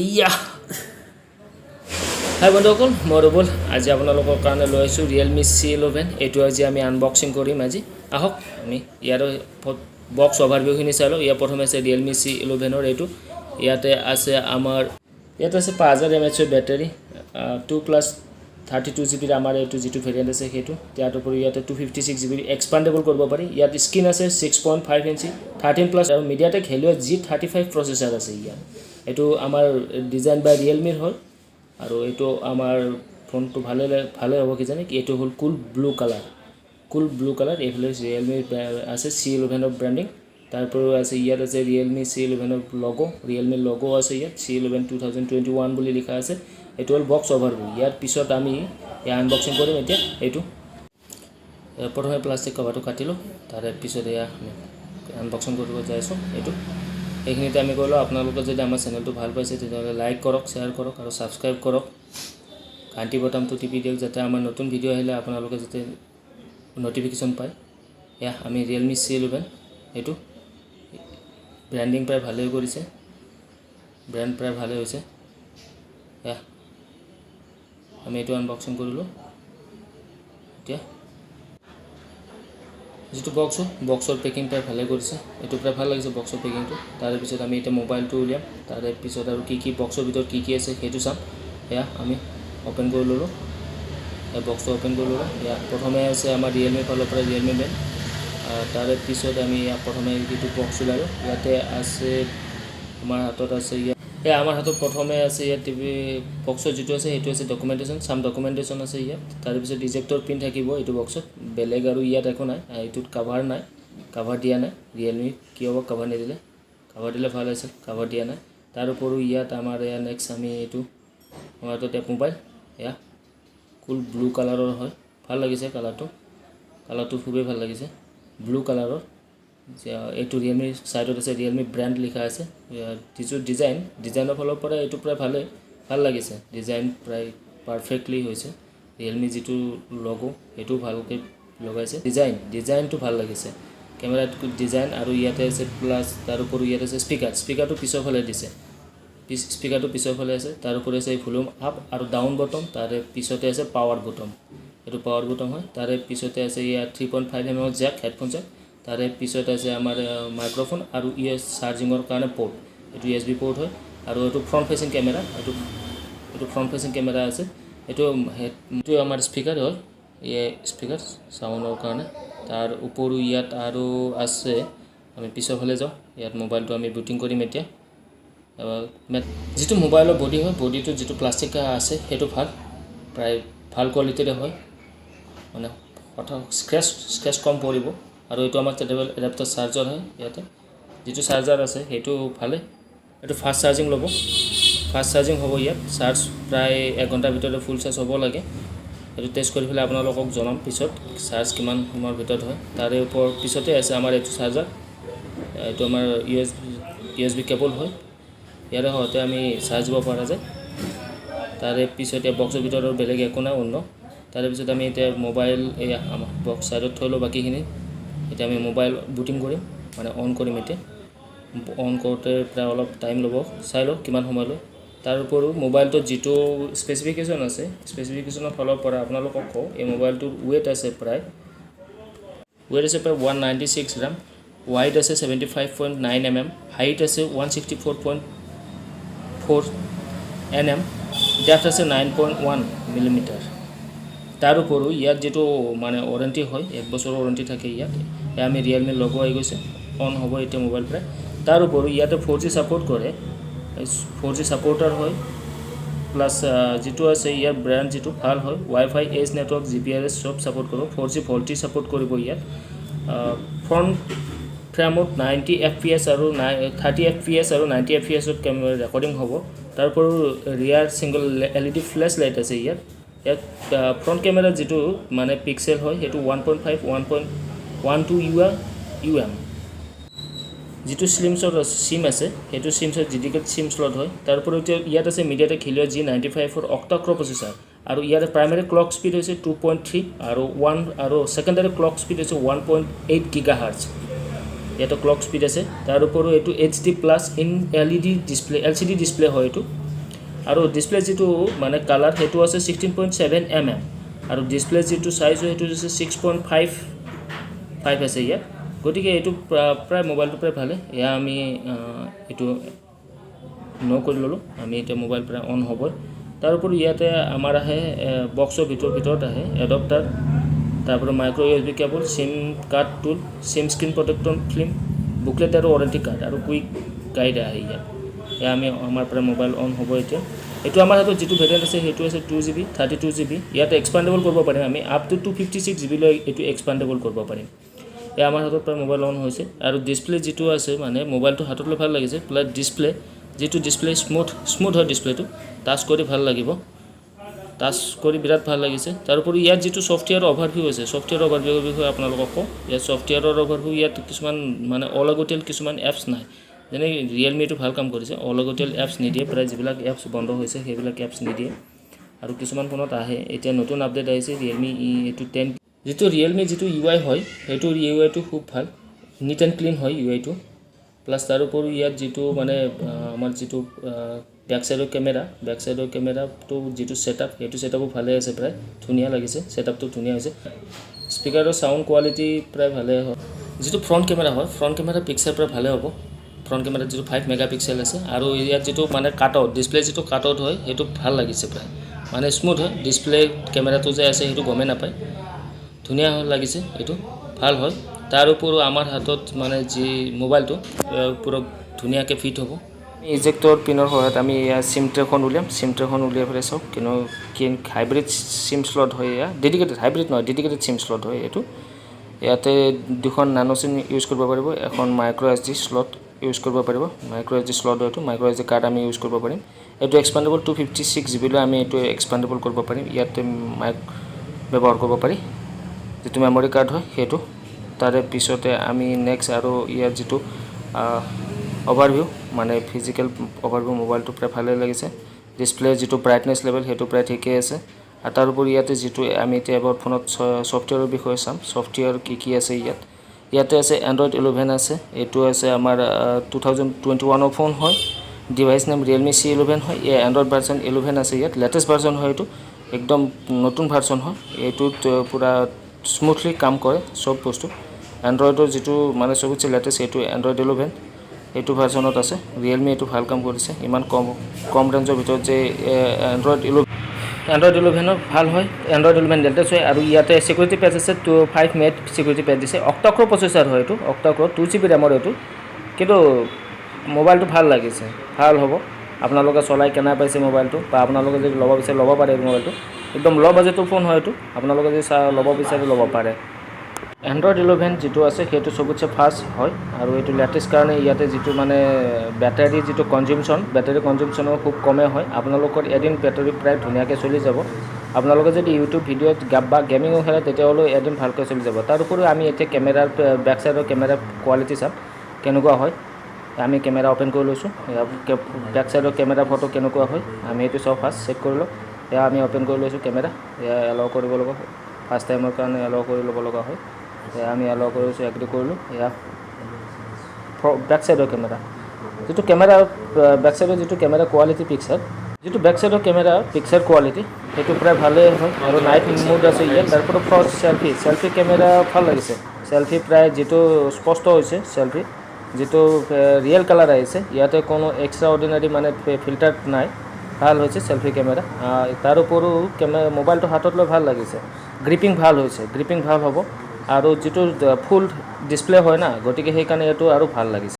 ইয়া হাই বন্ধুসকল মই ৰবল আজি আপোনালোকৰ কাৰণে লৈ আহিছোঁ Realme C11 এইটো আজি আমি আনবক্সিং কৰিম আজি আহক আমি ইয়াৰ বক্স ওভাৰভিউখিনি চাই লওঁ ইয়াৰ প্ৰথমে আছে Realme C11 ৰ এইটো ইয়াতে আছে আমাৰ ইয়াতে আছে 5000 mAh বেটাৰী 2+32GB আমাৰ এইটো যেটো ভেৰিয়েন্ট আছে সেইটো ইয়াৰ উপৰি ইয়াতে 256GB এক্সপান্ডেবল কৰিব পাৰি ইয়াত স্ক্ৰীন আছে 6.5 ইঞ্চি 13+ আৰু MediaTek Helio G35 প্ৰচেছৰ আছে ইয়াত এইটো আমাৰ ডিজাইন বাই Realme হয় আৰু এইটো আমাৰ ফোনটো ভালে হ'ব কি জানে কি এইটো হল কুল ব্লু কালাৰ এইফালে Realme আছে C11 ৰ ব্ৰ্যান্ডিং তাৰপৰ আছে ইয়াত আছে Realme C11 ৰ Realme logo আছে ইয়াত C11 2021 বুলি লিখা আছে এইটো হল বক্স ওভাৰভিউ ইয়াৰ পিছত আমি এই আনবক্সিং কৰিম এতিয়া এইটো প্ৰথমে প্লাষ্টিক কভাৰটো কাটিলো তাৰ পিছত এয়া আনবক্সিং কৰিব যাইছো এইটো এইখিনিতে আমি কইলো আপোনালোকে যদি আমাৰ চেনেলটো ভাল পাইছে তেতিয়াহলে লাইক কৰক শেয়াৰ কৰক আৰু সাবস্ক্ৰাইব কৰক ঘণ্টি বটনটো টিপি দিয়ক যাতে আমাৰ নতুন ভিডিও আহিলে আপোনালোকে যাতে নোটিফিকেশন পায় এয়া আমি Realme C11 এইটো ব্র্যান্ডিং প্ৰায় ভালে কৰিছে ব্ৰ্যান্ড প্ৰায় ভালে হৈছে এয়া আমি এইটো আনবক্সিং কৰিলো এতিয়া যেটো বক্সৰ পেকিং প্ৰায় ভালে কৰিছে এটো প্ৰায় ভাল লাগিছে বক্সৰ পেকিংটো তাৰ পিছত আমি এটা মোবাইলটো উলিয়াম তাৰ পিছত আৰু কি বক্সৰ ভিতৰত কি আছে হেতু চাম এয়া আমি ওপেন কৰি ললো এই বক্সটো ওপেন কৰি ললো এয়া প্ৰথমে আছে আমাৰ Realme ফালৰ পৰা Realme ব্যান্ড তাৰ পিছত আমি প্ৰথমে যেটো বক্স উলালো ইয়াতে আছে আমাৰ হাতত আছে এয়া আমাৰ হাতত প্ৰথমে আছে ইয়াত টিভি বক্সৰ যেটো আছে হেতু আছে ডকুমেন্টেশন আছে ইয়াত তাৰ পিছত ইজেক্টৰ পিন থাকিব এটো বক্সত বেলেগ আৰু ইয়াত একো নাই এটোত কভাৰ দিয়া নাই Realme কি হ'ব কভাৰ নিদিলে কভাৰ দিলে ভাল আছিল কভাৰ দিয়া নাই তাৰ উপৰি ইয়াত আমাৰ এয়া নেক্সট আমি এটো আমাৰ তো টেপ মোবাইল এয়া কুল ব্লু কালাৰৰ হয় ভাল লাগিছে কালাৰটো খুবেই ভাল লাগিছে ব্লু কালাৰৰ এইটো Realme সাইডত আছে Realme ব্ৰ্যান্ড লিখা আছে কিছু ডিজাইনৰ ফলৰ পৰা এইটো প্ৰায় ভাল লাগিছে ডিজাইন প্ৰায় পারফেক্টলি হৈছে Realme যেটো লোগো এটো ভালকৈ লগাইছে ডিজাইনটো ভাল লাগিছে ক্যামেৰাত ডিজাইন আৰু ইয়াতে আছে প্লাস তাৰ উপৰি ইয়াতে আছে স্পিকাৰটো পিছৰ ফালে দিছে স্পিকাৰটো পিছৰ ফালে আছে তাৰ উপৰি আছে ভলিউম আপ আৰু ডাউন বটন তাৰে পিছতে আছে পাৱাৰ বটন এটো পাৱাৰ বটন হয় তাৰে পিছতে আছে ইয়া 3.5 mm জ্যাক হেডফোন জ্যাক তাৰে পিছত আছে আমাৰ মাইক্ৰোফোন আৰু চাৰ্জিংৰ কাৰণে পোৰ্ট এটো USB পোৰ্ট হয় আৰু এটো ফ্ৰন্ট ফেসিং ক্যামেৰা এটো ফ্ৰন্ট ফেসিং ক্যামেৰা আছে এটো আমাৰ স্পিকাৰ হয় এই স্পিকাৰ সাউন্ডৰ কাৰণে তাৰ উপৰি ইয়াত আৰু আছে আমি পিছৰ ফালে যাও ইয়াত মোবাইলটো আমি বুটিং কৰিম এতিয়া যেটো মোবাইলৰ বডি হয় বডিটো যেটো প্লাষ্টিক আছে হেতু প্ৰায় ভাল কোৱালিটিৰ হয় মানে কথা স্ক্ৰেচ কম পৰিব আৰু এটো আমাৰ টেবল এডাপ্টাৰ চাৰ্জাৰ হয় ইয়াতে যেটো চাৰ্জাৰ আছে হেতু ভালে এটো ফাস্ট চাৰ্জিং লব ফাস্ট চাৰ্জিং হ'ব ইয়াত চাৰ্জ প্ৰায় 1 ঘণ্টাৰ ভিতৰত ফুল চাৰ্জ হ'ব লাগে এটো টেষ্ট কৰি ফেলে আপোনালোকক জনাম পিছত চাৰ্জ কিমান সময়ৰ ভিতৰত হয় তাৰে ওপৰ পিছতে আছে আমাৰ এটো চাৰ্জাৰ এটো আমাৰ USB কেবল হয় ইয়াৰে হতে আমি চাৰ্জ দিব পৰা যায় তাৰে পিছতে বক্সৰ ভিতৰত বেলেগ একো নাই অন্য তাৰে পিছত আমি এটা মোবাইল এয়া আমাৰ বক্স সাইডত থলো বাকিখিনি এটা আমি মোবাইল বুটিং কৰিম মানে অন কৰিম এতিয়া অন কৰোতে প্ৰায় অলপ টাইম ল'ব চাই লও কিমান সময় লয় তাৰ উপৰিও মোবাইলটো যেটো স্পেসিফিকেশন আছে স্পেসিফিকেশনৰ ফলৰ পৰা আপোনালোকক কও এই মোবাইলটোৰ ওয়েট আছে প্ৰায় 196 গ্ৰাম wide আছে 75.9 mm height আছে 164.4 nm depth আছে 9.1 mm তাৰ উপৰিও ইয়াত যেটো মানে ওয়াৰেন্টি হয় 1 বছৰৰ ওয়াৰেন্টি থাকে ইয়াত আমি Realme লোগো আই গৈছে অন হ'ব এটা মোবাইল প্ৰায় তাৰ উপৰিও ইয়াতে 4G সাপোৰ্ট কৰে 4G সাপোৰ্টাৰ হয় প্লাস যেটো আছে ইয়াৰ ব্ৰ্যান্ড যেটো ভাল হয় Wi-Fi এজ নেটৱৰ্ক GPS সব সাপোৰ্ট কৰিব 4G ভোল্টেজ সাপোৰ্ট কৰিব ইয়াত ফ্ৰন্ট ফ্ৰেমত 90 fps আৰু 30 fps আৰু 90 fps ত ক্যামেৰা ৰেকৰ্ডিং হ'ব তাৰপৰ ৰিয়াৰ সিঙ্গল LED ফ্ল্যাশ লাইট আছে ইয়াত ফ্ৰন্ট ক্যামেৰা যেটো মানে পিক্সেল হয় হেতু 1.5 1.12 UM যেটো সিম আছে হেতু সিমছৰ ডেডিকেটেড সিম স্লট হয় তাৰপৰ ইয়াত আছে MediaTek Helio G95 ৰ অক্টা-কোৰ প্ৰচেছৰ আৰু ইয়াৰ প্ৰাইমাৰী ক্লক স্পীড হৈছে 2.3 আৰু 1 আৰু সেকেন্ডাৰী ক্লক স্পীড হৈছে 1.8 GHz এটা ক্লক স্পীড আছে তাৰ উপৰিও এটো HD+ ইন LCD ডিসপ্লে হয় এটো আৰু ডিসপ্লে যেটো মানে কালাৰ হেতু আছে 16.7 mm আৰু ডিসপ্লে যেটো সাইজ হেতু আছে 6.5 আছে ইয়াত গতিকে এটো প্ৰায় মোবাইলটো প্ৰায় ভালে ইয়া আমি এটো নো কৰি ললো আমি এটা মোবাইল প্ৰায় অন হ'ব তাৰ উপৰি ইয়াতে আমাৰ আহে বক্সৰ ভিতৰত আহে এডাপ্টাৰ তারপরে micro USB cable SIM card tool SIM screen protector film booklet আর ওয়ারেন্টি কার্ড আর কুইক গাইড আহে ইয়াত আমি আমার প্রায় মোবাইল অন হ'ব এতিয়া এটো আমার হাতত যেটো ভেরিয়েন্ট আছে হেতু আছে 2GB 32GB ইয়াতে এক্সপান্ডেবল কৰিব পাৰিম আমি আপ টু 256GB লৈ এটো এক্সপান্ডেবল কৰিব পাৰিম আমাৰ হাতত প্ৰায় মোবাইল অন হৈছে আৰু ডিসপ্লে যেটো আছে মানে মোবাইলটো হাতত লৈ ভাল লাগিছে প্লাস ডিসপ্লে যেটো ডিসপ্লে স্মুথ হয় ডিসপ্লেটো টাচ কৰি ভাল লাগিব টাচ কৰি বিৰাট ভাল লাগিছে তাৰ উপৰি ইয়াত যেটো সফটওয়্যাৰ ওভাৰভিউ আছে সফটওয়্যাৰ ওভাৰভিউ বিষয়ে আপোনালোকক কওঁ ইয়াত সফটওয়্যাৰৰ ওভাৰভিউ ইয়াত কিছুমান মানে অলাগতিয়াল কিছুমান এপছ নাই যেনে Realme টো ভাল কাম কৰিছে অলাগতিয়াল এপছ নিদিয়ে প্ৰায় যিবিলাক এপছ বন্ধ হৈছে সেইবিলাক এপছ নিদিয়ে আৰু কিছুমান ফোনত আহে এতিয়া নতুন আপডেট আহিছে Realme E10 যেটো Realme যেটো UI হয় হেতু UI টো খুব ভাল নিট এন্ড ক্লিন হয় UI টো প্লাস তাৰ উপৰি ইয়াত যেটো মানে আমাৰ যেটো ব্যাক সাইডৰ ক্যামেৰা তো যেটো সেটআপ হেতু সেটআপও ভালে আছে প্ৰায় ধুনিয়া লাগিছে সেটআপটো ধুনিয়া হৈছে স্পিকাৰৰ সাউন্ড কোৱালিটি প্ৰায় ভালে হয় যেটো ফ্ৰন্ট ক্যামেৰা পিক্সেল প্ৰায় ভালে হ'ব ফ্ৰন্ট ক্যামেৰা যেটো 5 মেগাপিক্সেল আছে আৰু ইয়াত যেটো মানে কাট আউট ডিসপ্লে যেটো কাট আউট হয় হেতু ভাল লাগিছে প্ৰায় মানে স্মুথ হয় ডিসপ্লে ক্যামেৰাটো যে আছে হেতু গমে নাপায় ধুনিয়া লাগিছে এটো ভাল হয় তাৰ উপৰি আমাৰ হাতত মানে যি মোবাইলটো পুৰো ধুনিয়াকে ফিট হ'ব ইজেক্টৰ পিনৰ সহায়ত আমি সিম ট্ৰেখন উলিয়াই ফেলে চাও কিন হাইব্ৰিড সিম স্লট হয় ইয়া ডেডিকেটেড হাইব্ৰিড নহয় ডেডিকেটেড সিম স্লট হয় এটো ইয়াতে দুখন নানো সিম ইউজ কৰিব পাৰিব এখন মাইক্ৰো এসডি স্লট ইউজ কৰিব পাৰিব মাইক্ৰো এসডি স্লট হয়তো মাইক্ৰো এসডি কাৰ্ড আমি ইউজ কৰিব পাৰিম এটো এক্সপান্ডেবল 256GB লৈ আমি এটো এক্সপান্ডেবল কৰিব পাৰিম ইয়াতে মাইক ব্যৱহাৰ কৰিব পাৰি যেটো মেমৰি কাৰ্ড হয় হেতু তাৰে পিছতে আমি নেক্সট আৰু ইয়াৰ যেটো ওভাৰভিউ মানে ফিজিক্যাল ওভাৰভিউ মোবাইলটো প্ৰায় ভালে লাগিছে ডিসপ্লে যেটো ব্ৰাইটনেস লেভেল হেতু প্ৰায় ঠিকই আছে আৰু তাৰ উপৰি ইয়াতে যেটো আমি এতিয়া এবাৰ ফোনত সফটওয়্যাৰৰ বিষয়ে চাম সফটওয়্যাৰ কি আছে ইয়াতে আছে Android 11 আছে এটো আছে আমাৰ 2021 ফোন হয় ডিভাইস নেম Realme C11 হয় এই Android ভাৰ্সন 11 আছে ইয়াত লেটেস্ট ভাৰ্সন হয় এটো একদম নতুন ভাৰ্সন হয় এটোত পুৰা স্মুথলি কাম কৰে সব বস্তু Androidৰ যেটো মানে সবচে লেটেস্ট এটো Android 11 এটো ভাৰ্সনত আছে Realme এটো ভাল কাম কৰিছে ইমান কম ৰেঞ্জৰ ভিতৰত যে Android 11 ভাল হয় Android 11 লেটেস্ট হয় আৰু ইয়াতে সিকিউৰিটি পেচ আছে 5 মেট সিকিউৰিটি পেচ দিছে অক্টা-কোৰ প্ৰচেছৰ হয় এটো অক্টা-কোৰ 2GB RAM এটো কিন্তু মোবাইলটো ভাল লাগিছে ভাল হ'ব আপোনালোকে চলাই কেনা পাইছে মোবাইলটো বা আপোনালোকে যদি ল'ব বিচাৰে ল'ব পাৰে মোবাইলটো একদম লো বাজেটৰ ফোন হয় এটো আপোনালোকে যদি ল'ব বিচাৰে ল'ব পাৰে Android 11 যেটো আছে হেতু সবচে ফাস্ট হয় আৰু এটো লেটেস্ট কাৰণে ইয়াতে যেটো মানে ব্যাটাৰী যেটো কনজাম্পশন খুব কমে হয় আপোনালোকৰ এদিন ব্যাটাৰী প্ৰায় ধুনিয়াকে চলি যাব আপোনালোকে যদি ইউটিউব ভিডিঅ'ত বা গেমিং খেলে তেতিয়াহলে এদিন ভালকৈ চলি যাব তাৰ উপৰি আমি এতিয়া ক্যামেৰাৰ ব্যাক সাইডৰ ক্যামেৰা কোৱালিটি চাম কেনেকুৱা হয় আমি ক্যামেৰা ওপেন কৰি লৈছো ব্যাক সাইডৰ ক্যামেৰা ফটো কেনেকুৱা হয় আমি এটো সব ফাৰ্স্ট চেক কৰি লও এয়া আমি ওপেন কৰি লৈছো ক্যামেৰা এয়া এলাও কৰিব লগা ফাৰ্স্ট টাইমৰ কাৰণে এলাও কৰি ল'ব লগা হয় আমি এলাও কৰিছো এগ্ৰি কৰিলো ইয়া ব্যাক সাইডৰ ক্যামেৰা যেটো ক্যামেৰা ব্যাক সাইডৰ যেটো ক্যামেৰা কোৱালিটি পিকচাৰ যেটো ব্যাক সাইডৰ ক্যামেৰা পিকচাৰ কোৱালিটি হেতু প্ৰায় ভালে হয় আৰু নাইট মোড আছে ইয়াত তাৰপৰা ফ্ৰন্ট সেলফি ক্যামেৰা ভাল লাগিছে সেলফি প্ৰায় যেটো স্পষ্ট হৈছে সেলফি যেটো ৰিয়েল কালাৰ আহিছে ইয়াতে কোনো এক্সট্ৰা অৰ্ডিনাৰি মানে ফিল্টাৰ নাই ভাল হৈছে সেলফি ক্যামেৰা তাৰ উপৰিও মোবাইলটো হাতত লৈ ভাল লাগিছে গ্ৰিপিং ভাল হৈছে গ্ৰিপিং ভাল হ'ব আৰু যেটো ফুল ডিসপ্লে হয় না গতিকে সেই কাৰণে এটো আৰু ভাল লাগিছে